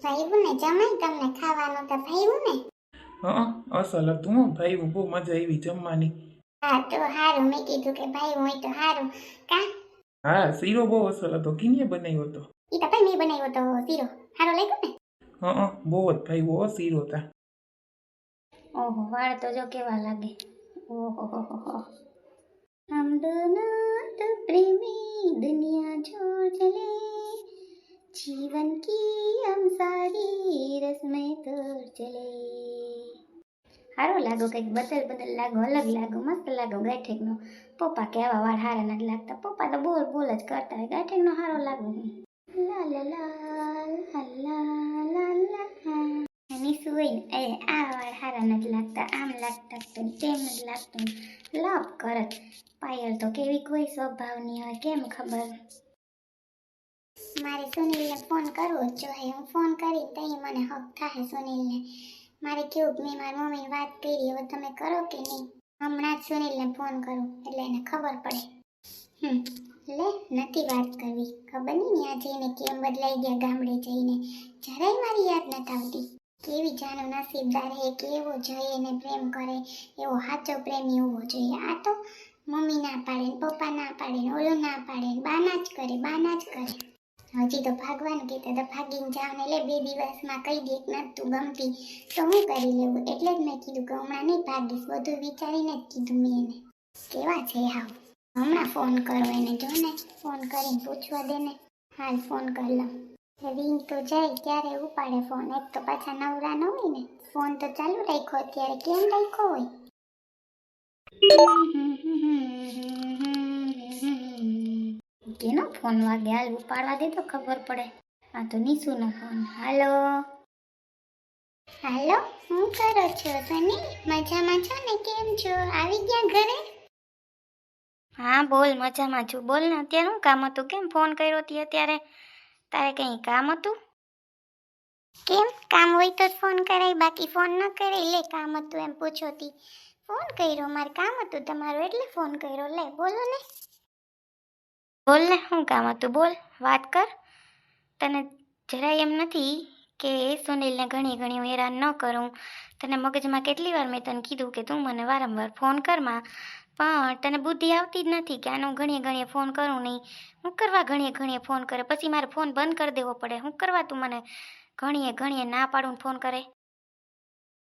ભાઈવું ને જમાય તમને ખાવાનું તો ભાઈવું ને. હા અસલ હતું હો ભાઈ, બહુ મજા આવી જમવાની. હા તો હારું, મેં કીધું કે ભાઈ હોય તો હારું. કા હા શીરો બહુ અસલ હતો, કિને બનાવ્યો હતો? ઈ તો ભાઈ મેં બનાવ્યો તો શીરો. હારો લાગ્યો ને? હા બહુ જ ભાઈ બહુ શીરો હતા. ઓહો વાળ તો જો કેવા લાગે. ઓહો હો હો. हम दोनों तो प्रेमी दुनिया छोड़ चले, जीवन की हम सारी रस्में तोड़ चले. હારો લાગો, કંઈક બદલ બદલ લાગો, અલગ લાગો, મસ્ત લાગો. ગાંઠેકનો પપ્પા કે આવા વાળ હારા નથી લાગતા. પપ્પા તો બોલ બોલ જ કરતા હોય. ગાંઠેકનો હારો લાગો. લા લા લા લા લા લા. નીસુ હોય ને એ આ વાળ હારા નથી લાગતા, આમ લાગતા તો તેમ નથી લાગતું. લપ કરત. પાયલ તો કેવી કોઈ સ્વભાવની હોય કેમ ખબર. મારે સુનિલને ફોન કરવો જ જોઈએ. હું ફોન કરી તઈ મને હક થાય સુનિલને. મારે કેવું મેં મારી મમ્મીને વાત કરી, હવે તમે કરો કે નહીં? હમણાં જ સુનિલને ફોન કરું એટલે એને ખબર પડે. લે નથી વાત કરવી, ખબર નહીં ત્યાં જઈને કેમ બદલાઈ ગયા ગામડે જઈને. જરાય મારી યાદ નથી આવતી. કેવી જાનો નસીબદાર હે, કેવો જોઈએ ને પ્રેમ કરે, એવો સાચો પ્રેમી હોવો જોઈએ. આ તો મમ્મી ના પાડે ને પપ્પા ના પાડે ને ઓલો ના પાડે ને બાના જ કરે, બાના જ કરે. હજી તો ભાગવાનું કહેતા તો ભાગીને જાવ ને લે 2 દિવસમાં કહી દે કે નથી તું ગમતી તો હું કરી લેવું. એટલે જ મેં કીધું કે હમણાં નહીં ભાગીશ, બધું વિચારીને જ કીધું મેં એને. કેવા છે હાવ. હમણાં ફોન કરો એને, જો ને ફોન કરીને પૂછવા દે ને. હાલ ફોન કરી લઉં. રિંગ તો જાય ત્યારે ઉપાડે ફોન. એક તો પાછા નવરા ન હોય ને, ફોન તો ચાલુ રાખ્યો અત્યારે. કેમ રાખ્યો હોય? કેનો ફોન વાગે? હાલ ઉપાડવા દે તો ખબર પડે. આ તો નીસુનો ફોન. હાલો હાલો, શું કરો છો સની? મજામાં છો ને? કેમ છો? આવી ગયા ઘરે? હા બોલ, મજામાં છું. બોલ ને, અત્યારે શું કામ હતું? કેમ ફોન કર્યો હતી અત્યારે? તારે કંઈ કામ હતું? કેમ કામ હોય તો ફોન કરાય, બાકી ફોન ન કરાય? લે કામ હતું એમ પૂછો તી. ફોન કર્યો, મારે કામ હતું તમારું એટલે ફોન કર્યો. લે બોલો ને. બોલ ને, શું કામ હતું? બોલ, વાત કર. તને જરાય એમ નથી કે સુનિલને ઘણી ઘણી હું હેરાન ન કરું? તને મગજમાં કેટલી વાર મેં તને કીધું કે તું મને વારંવાર ફોન કરમાં, પણ તને બુદ્ધિ આવતી જ નથી કે આનું ઘણીએ ઘણીએ ફોન કરું નહીં. હું કરવા ઘણીએ ઘણીએ ફોન કરે? પછી મારે ફોન બંધ કરી દેવો પડે? હું કરવા તું મને ઘણીએ ઘણીએ ના પાડું ફોન કરે?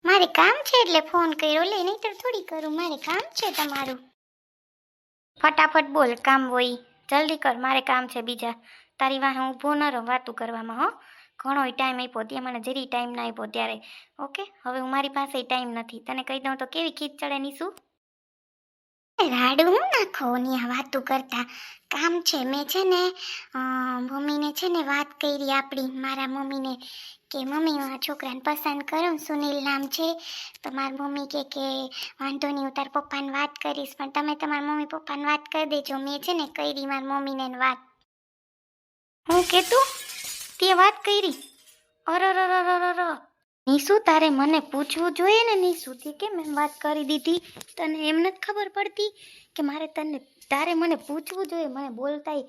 મારે કામ છે એટલે ફોન કર્યો. લે નહીંતર થોડી કરું, મારે કામ છે તમારું. ફટાફટ બોલ, કામ હોય જલ્દી કર, મારે કામ છે બીજા. તારી વાહે ઊભો ન રહું વાતું કરવામાં. હો, ઘણોય ટાઈમ આપ્યો, ત્યાં મને જરી ટાઈમ ના આપ્યો ત્યારે. ઓકે, હવે હું મારી પાસે ટાઈમ નથી. તને કહી દઉં તો કેવી ખીચ ચડે ની શું? રાડું હું નાખો ત્યાં વાતું કરતા. કામ છે. મેં છે ને મમ્મીને છે ને વાત કરી આપણી, મારા મમ્મીને કે મમ્મી હું આ છોકરાને પસંદ કરું, સુનિલ નામ છે. તો મારી મમ્મી કે વાંધો નહીં, હું તાર પપ્પાને વાત કરીશ, પણ તમે તમારા મમ્મી પપ્પાને વાત કરી દેજો. મેં છે ને કરી મારી મમ્મીને વાત. હું કે તું તે વાત કરી? અરર નીસુ, તારે મને પૂછવું જોઈએ ને નીસુ, તે કેમ એમ વાત કરી દીધી? તને એમ નથી ખબર પડતી કે મારે તારે મને પૂછવું જોઈએ? મને બોલતાય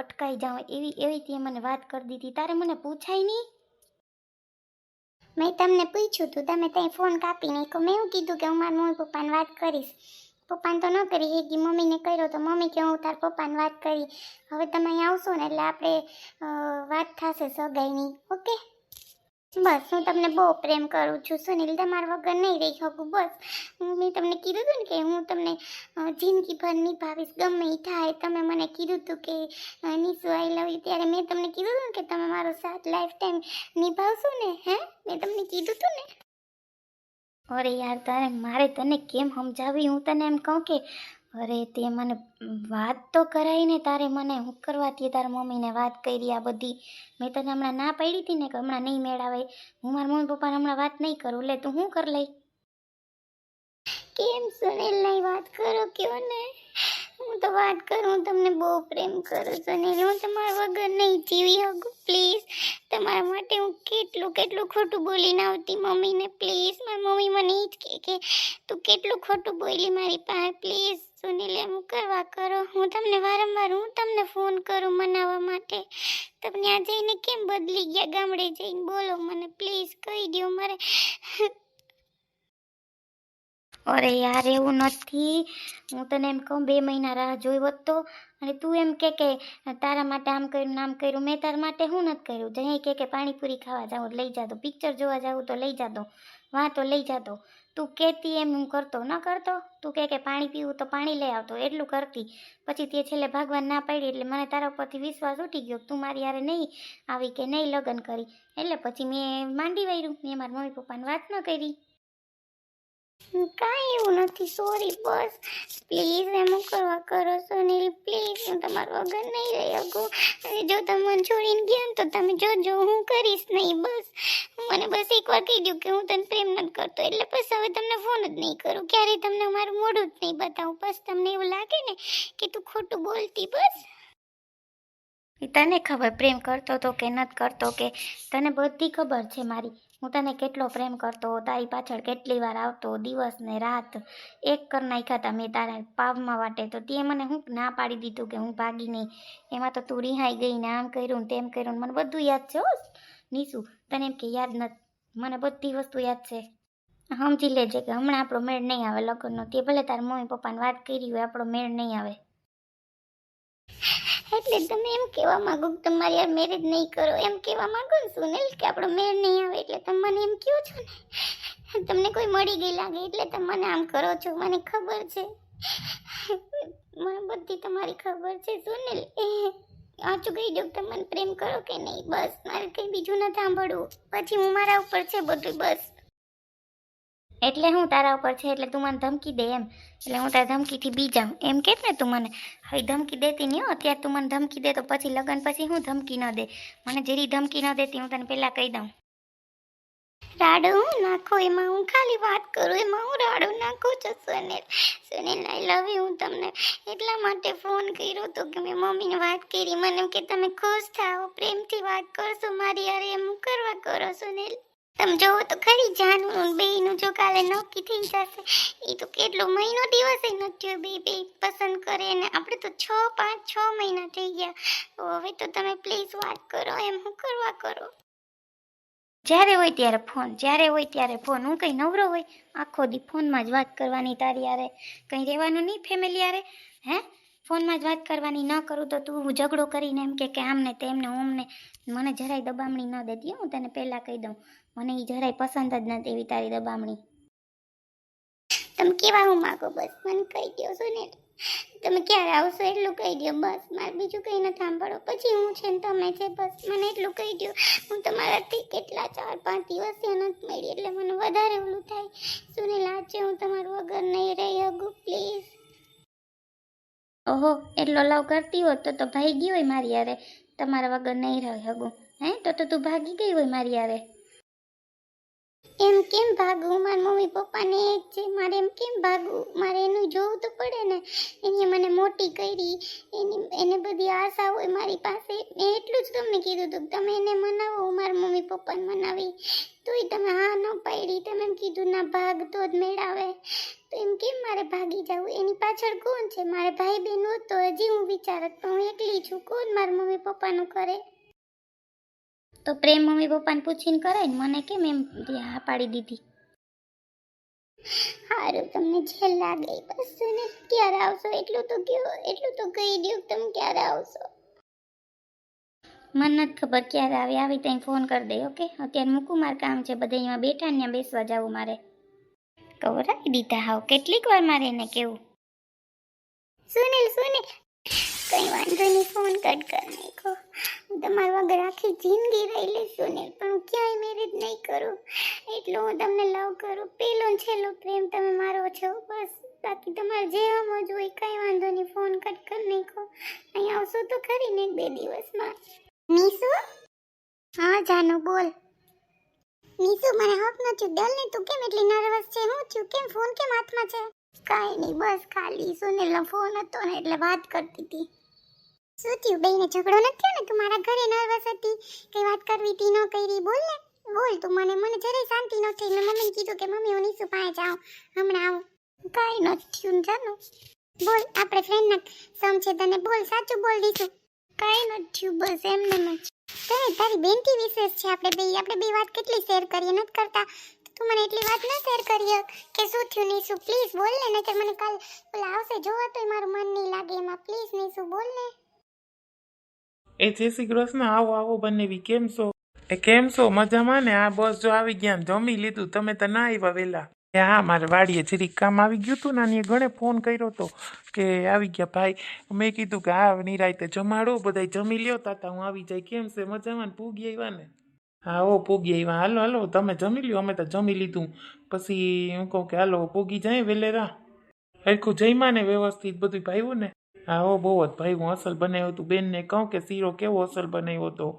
અટકાઈ જાઉં એવી તે મને વાત કરી દીધી. તારે મને પૂછાય નહીં? મેં તમને પૂછ્યું તું, તમે ત્યાં ફોન કાપી નાખ્યો. મેં એવું કીધું કે હું મારા મમ્મી પપ્પાને વાત કરીશ. પપ્પાને તો ન કરી હેગી, મમ્મીને કર્યો તો મમ્મી કે હું તાર પપ્પાને વાત કરી. હવે તમે અહીં આવશો ને એટલે આપણે વાત થશે સગાઈની. ઓકે, બસ હું તમને બહુ પ્રેમ કરું છું સુનિલ, તમારા વગર નહીં રહી શકું. બસ મેં તમને કીધું હતું ને કે હું તમને જિંદગીભર નિભાવીશ, ગમે એ થાય. તમે મને કીધું હતું કે નીસુ આઈ લવ યુ, ત્યારે મેં તમને કીધું હતું ને કે તમે મારો સાથ લાઈફ ટાઈમ નિભાવશો ને? હે, મેં તમને કીધું હતું ને. અરે યાર, તારે મારે તને કેમ સમજાવી? હું તને એમ કહું કે અરે તે મને વાત તો કરાવી ને. તારે મને હું કરવાથી તારા મમ્મીને વાત કરી આ બધી? મેં તને હમણાં ના પાડી હતી ને કે હમણાં નહીં મેળાવે, હું મારા મમ્મી પપ્પાને હમણાં વાત નહીં કરું. લે તું શું કર લઈ? કેમ સુનિલ નહીં વાત કરો? કયો ને, હું હું તો વાત કરું, હું તમને બહુ પ્રેમ કરું સુનિલ. હું તમારા વગર નહીં જીવી શકું. પ્લીઝ, તમારા માટે હું કેટલું કેટલું ખોટું બોલીને આવતી મમ્મીને. પ્લીઝ, મારી મમ્મી મને એ જ કે તું કેટલું ખોટું બોલી મારી પાસે. પ્લીઝ સુનિલ, એમ કરવા કરો. હું તમને વારંવાર ફોન કરું મનાવવા માટે. તમે આ જઈને કેમ બદલી ગયા? ગામડે જઈને બોલો મને, પ્લીઝ કહી દો મારે. અરે યાર, એવું નથી. હું તને એમ કહું, 2 મહિના રાહ જોઈ હોત તો, અને તું એમ કે તારા માટે આમ કર્યું નામ કર્યું. મેં તારા માટે શું નથી કર્યું? જઈ કે પાણીપુરી ખાવા જાઉં લઈ જાતો, પિક્ચર જોવા જાઉં તો લઈ જાતો, વાં તો લઈ જાતો. તું કહેતી એમ હું કરતો ન કરતો? તું કે પાણી પીવું તો પાણી લઈ આવતો, એટલું કરતી. પછી તે છેલ્લે ભગવાન ના પાડી એટલે મને તારા ઉપરથી વિશ્વાસ ઉઠી ગયો. તું મારી યારે નહીં આવી કે નહીં લગ્ન કરી, એટલે પછી મેં માંડી વાર્યું. મેં મારા મમ્મી પપ્પાને વાત ન કરી. કાંઈ એવું નથી, સોરી. બસ પ્લીઝ એમ કરવા કરો સુનિલ, પ્લીઝ. હું તમારા વગર નહીં રહી શકું. અને જો તમે મને છોડીને ગયા ને તો તમે જોજો, હું કરીશ નહીં. બસ મને બસ એકવાર કહી દઉં કે હું તને પ્રેમ નથી કરતો, એટલે બસ હવે તમને ફોન જ નહીં કરું. ક્યારેય તમને મારું મોઢું જ નહીં બતાવું. બસ તમને એવું લાગે ને કે તું ખોટું બોલતી, બસ. તને ખબર પ્રેમ કરતો તો કે નથી કરતો, કે તને બધી ખબર છે મારી. હું તને કેટલો પ્રેમ કરતો, તારી પાછળ કેટલી વાર આવતો, દિવસ ને રાત એક કર નાખ્યા હતા મેં તારા પાવમાં વાટે. તો તે મને હું ના પાડી દીધું કે હું ભાગી નહીં. એમાં તો તું રિહાઈ ગઈ ને આમ કર્યું ને તેમ કર્યું. મને બધું યાદ છે હો નીસુ, તને એમ કે યાદ નથી? મને બધી વસ્તુ યાદ છે. સમજી લેજે કે હમણાં આપણો મેળ નહીં આવે લગ્નનો. તે ભલે તારા મમ્મી પપ્પાને વાત કરી હોય, આપણો મેળ નહીં આવે. એટલે તમે એમ કહેવા માંગો કે તમારી યાર મેરેજ નહીં કરો, એમ કહેવા માંગો ને સુનિલ કે આપણો મેળ નહીં આવે? એટલે તમે મને એમ કહો છો ને, તમને કોઈ મળી ગઈ લાગે એટલે તમે મને આમ કરો છો. મને ખબર છે, મને બધી તમારી ખબર છે સુનિલ. આચું કહી દો તમે મને પ્રેમ કરો કે નહીં. બસ મારે કંઈ બીજું નથી સાંભળવું. પછી હું મારા ઉપર છે બધું, બસ. એટલે હું તારા ઉપર છે એટલે તું મને ધમકી દે એમ? એટલે હું તારા ધમકીથી બી જાઉં એમ કે ને તું મને? હવે ધમકી દેતી નહીં હો. અત્યારે તું મને ધમકી દે તો પછી લગ્ન પછી હું ધમકી ન દે? મને જેરી ધમકી ન દેતી હું તને પહેલાં કહી દઉં. રાડો હું નાખો એમાં, હું ખાલી વાત કરું એમાં હું રાડો નાખું છું સુનિલ. સુનિલ આઈ લવ યુ. હું તમને એટલા માટે ફોન કર્યો હતો કે મેં મમ્મીને વાત કરી. મને એમ કે તમે ખુશ થાઓ, પ્રેમથી વાત કરશો મારી યારે, એમ કરવા કરો સુનિલ. તમે જોવો તો ખરી જાનું બેયનું જો કાલે નક્કી થઈ જશે. એ તો કેટલો મહિનો દિવસે નથી બે પસંદ કરે ને આપણે તો 6 મહિના થઈ ગયા. તો હવે તો તમે પ્લીઝ વાત કરો, એમ હું કરવા કરો. જ્યારે હોય ત્યારે ફોન, જ્યારે હોય ત્યારે ફોન. હું કંઈ નવરો હોય આખો દી ફોનમાં જ વાત કરવાની તારી યારે? કંઈ રહેવાનું નહીં ફેમિલી યારે? હે, ફોનમાં જ વાત કરવાની? ન કરું તો તું ઝઘડો કરીને એમ કે આમને તેમને ઓમને. મને જરાય દબામણી ન દેતી, હું તને પહેલાં કહી દઉં. મને એ જરાય પસંદ જ નથી એવી તારી દબામણી. તમે કેવા હું માગો બસ મને કહી દો સુનિલ. તમે ક્યારે આવશો એટલું કહી દો બસ. મારે બીજું કંઈ નથી સાંભળો. પછી હું છે ને તમે છે, બસ મને એટલું કહી દો. હું તમારાથી કેટલા 4-5 દિવસથી નથી મળી એટલે મને વધારે ઓલું થાય સુનિલ. આજે હું તમારું વગર નહીં રહી શકું, પ્લીઝ. ઓહો, એટલો લવ કરતી હોત તો ભાગી હોય મારી યારે. તમારા વગર નહીં રહી શકું હે? તો તું ભાગી ગઈ હોય મારી યારે. એમ કેમ ભાગવું? મારા મમ્મી પપ્પાને એક છે, મારે એમ કેમ ભાગવું? મારે એનું જોવું તો પડે ને. એને મને મોટી કરી, એને બધી આશા હોય મારી પાસે. મેં એટલું જ તમને કીધું હતું તમે એને મનાવો, હું મારા મમ્મી પપ્પાને મનાવી. તોય તમે હા ન પાડી. તમે એમ કીધું ના ભાગ તો જ મેળાવે. તો એમ કેમ મારે ભાગી જવું? એની પાછળ કોણ છે? મારે ભાઈ બહેન હોત તો હજી હું વિચારત, પણ હું એકલી છું. કોણ મારા મમ્મી પપ્પાનું કરે? તો પ્રેમ મમ્મી પપ્પાને પૂછીને કરાય ને. મને કેમ એમ હા પાડી દીધી? સારું, તમને જે લાગે બસ ને. ક્યારે આવશો એટલું તો કહો, એટલું તો કહી દો તમે ક્યારે આવશો. મને નથી ખબર ક્યારે આવી ત્યાં ફોન કરી દે. ઓકે, અત્યારે મૂકું, મારે કામ છે. બધા અહીંયા બેઠા ને ત્યાં બેસવા જવું મારે. કવરાવી દીધા હાવ. કેટલીક વાર મારે એને કેવું સુનિલ સુનિલ કંઈ વાંધો નહીં, ફોન કટ કર નાખો. હું તમારા વગર આખી જિંદગી રહી લઈશ સુનિલ, પણ હું ક્યાંય મેરેજ નહીં કરું. એટલો હું તમને લવ કરું. પહેલો ને છેલ્લો પ્રેમ તમે મારો છો બસ. બાકી તમારે જે સમજ હોય કાંઈ વાંધો નહીં, ફોન કટ કર નાખો. અહીં આવશો તો ખરી ને 1-2 દિવસમાં. નીસુ? હા જાનુ બોલ. નીસુ મને હક નથી ડલ ને. તું કેમ એટલી નર્વસ છે? હું થયું? કેમ ફોન કેમ હાથમાં છે? કાંઈ નહીં, બસ ખાલી સુનિલનો ફોન હતો ને એટલે વાત કરતી હતી. શું થયું, બેયને ઝઘડો નથી થયો ને? તું મારા ઘરે નર્વસ હતી, કઈ વાત કરવી હતી ન કરી, બોલ ને બોલ તું. મને જરાય શાંતિ ન થઈ. મેં મમ્મીને કીધું કે મમ્મી હું નીસુ પાસે જાઉં, હમણાં આવું. કાંઈ નથી થયું જાનું, બોલ. આપણે ફ્રેન્ડના સમ છે, તને બોલ, સાચું બોલ દીધું. કાંઈ નથી થયું, બસ એમને જ. તારી બેનથી વિશેષ છે. આપણે બે વાત કેટલી શેર કરીએ, નથી કરતા? તું મને એટલી વાત ના શેર કરીએ કે શું થયું નીસુ, પ્લીઝ બોલ ને, નહીતર મને કાલ ઓલા આવશે જોવા તોય મારું મન નહીં લાગે એમાં. પ્લીઝ નીસુ બોલ ને. એ જય શ્રી કૃષ્ણ. આવો આવો બંનેવી, કેમ છો? એ કેમ છો? મજામાં ને? આ બસ જો આવી ગયા ને જમી લીધું. તમે તો ના આવ્યા વહેલા. હા, મારે વાડીએ જરીક કામ આવી ગયું હતું ને, ઘણે ફોન કર્યો હતો કે આવી ગયા ભાઈ. મેં કીધું કે હા નિરાયતે જમાડો, બધા જમી લ્યો તાતા હું આવી જાય. કેમ છે? મજામાં ને? પૂગી આવ્યા ને? હા ઓ પૂગી આવ્યા. હાલો હાલો તમે જમી લ્યો, અમે તો જમી લીધું. પછી હું કહું કે હાલો પૂગી જાય વેલેરા. હરખું જઈમાં ને વ્યવસ્થિત બધું ભાવ્યું ને? હા હો બહુ જ ભાવ્યું, અસલ બનાવ્યું હતું. બેનને કહું કે શીરો કેવો અસલ બનાવ્યો હતો,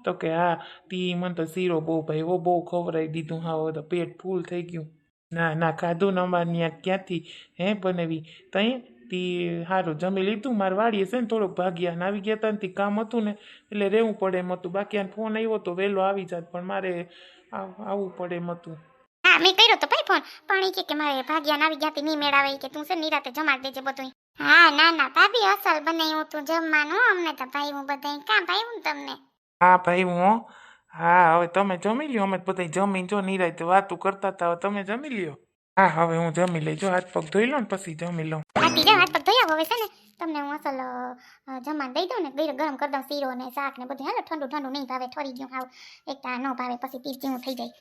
તો કે હા તી મને તો શીરો બહુ ભાવ્યો, બહુ ખવડાવી દીધું. હા હવે તો પેટ ફૂલ થઈ ગયું. ના ના ખાધું ને અમારે ત્યાં ક્યાંથી હે બનાવી તઈ તી. સારું જમી લીધું. મારે વાડીએ છે ને થોડુંક ભાગ્યા ને આવી ગયા હતા ને તી કામ હતું ને એટલે રહેવું પડે એમ હતું. બાકી આને ફોન આવ્યો તો વહેલો આવી જાત, પણ મારે આવવું પડે એમ હતું. હા મેં કર્યો તો ભાઈ ફોન, પણ એ કે મારે ભાગ્યાને આવી ગયા નહીં મેળાવે કે તું છે નિરાતે જમાડી દેજે બધું. હા ના ના ભાભી અસલ બનાવ્યું તું જમવાનું, અમને તો ભાઈ હું બધા કામ ભાઈ તમને. હા ભાઈ હું. હા હવે તમે જમી લ્યો, અમે બધા જમીન જો નિરાયતે વાતું કરતા હતા. તમે જમી લ્યો. હા હવે હું જમી લઈ. જો હાથ પગ ધોઈ લો ને પછી જમી લઉં. હાથી જા હાથ પગ ધોયા હવે છે ને તમને હું અસલ જમવાનું દઈ દઉં ને, ગરમ કરી દઉં શીરો ને શાક ને બધું. હાલો ઠંડુ ઠંડુ નહીં ભાવે, ઠરી ગયું હાવ. એક તા ન ભાવે પછી પીર જેવું થઈ જાય.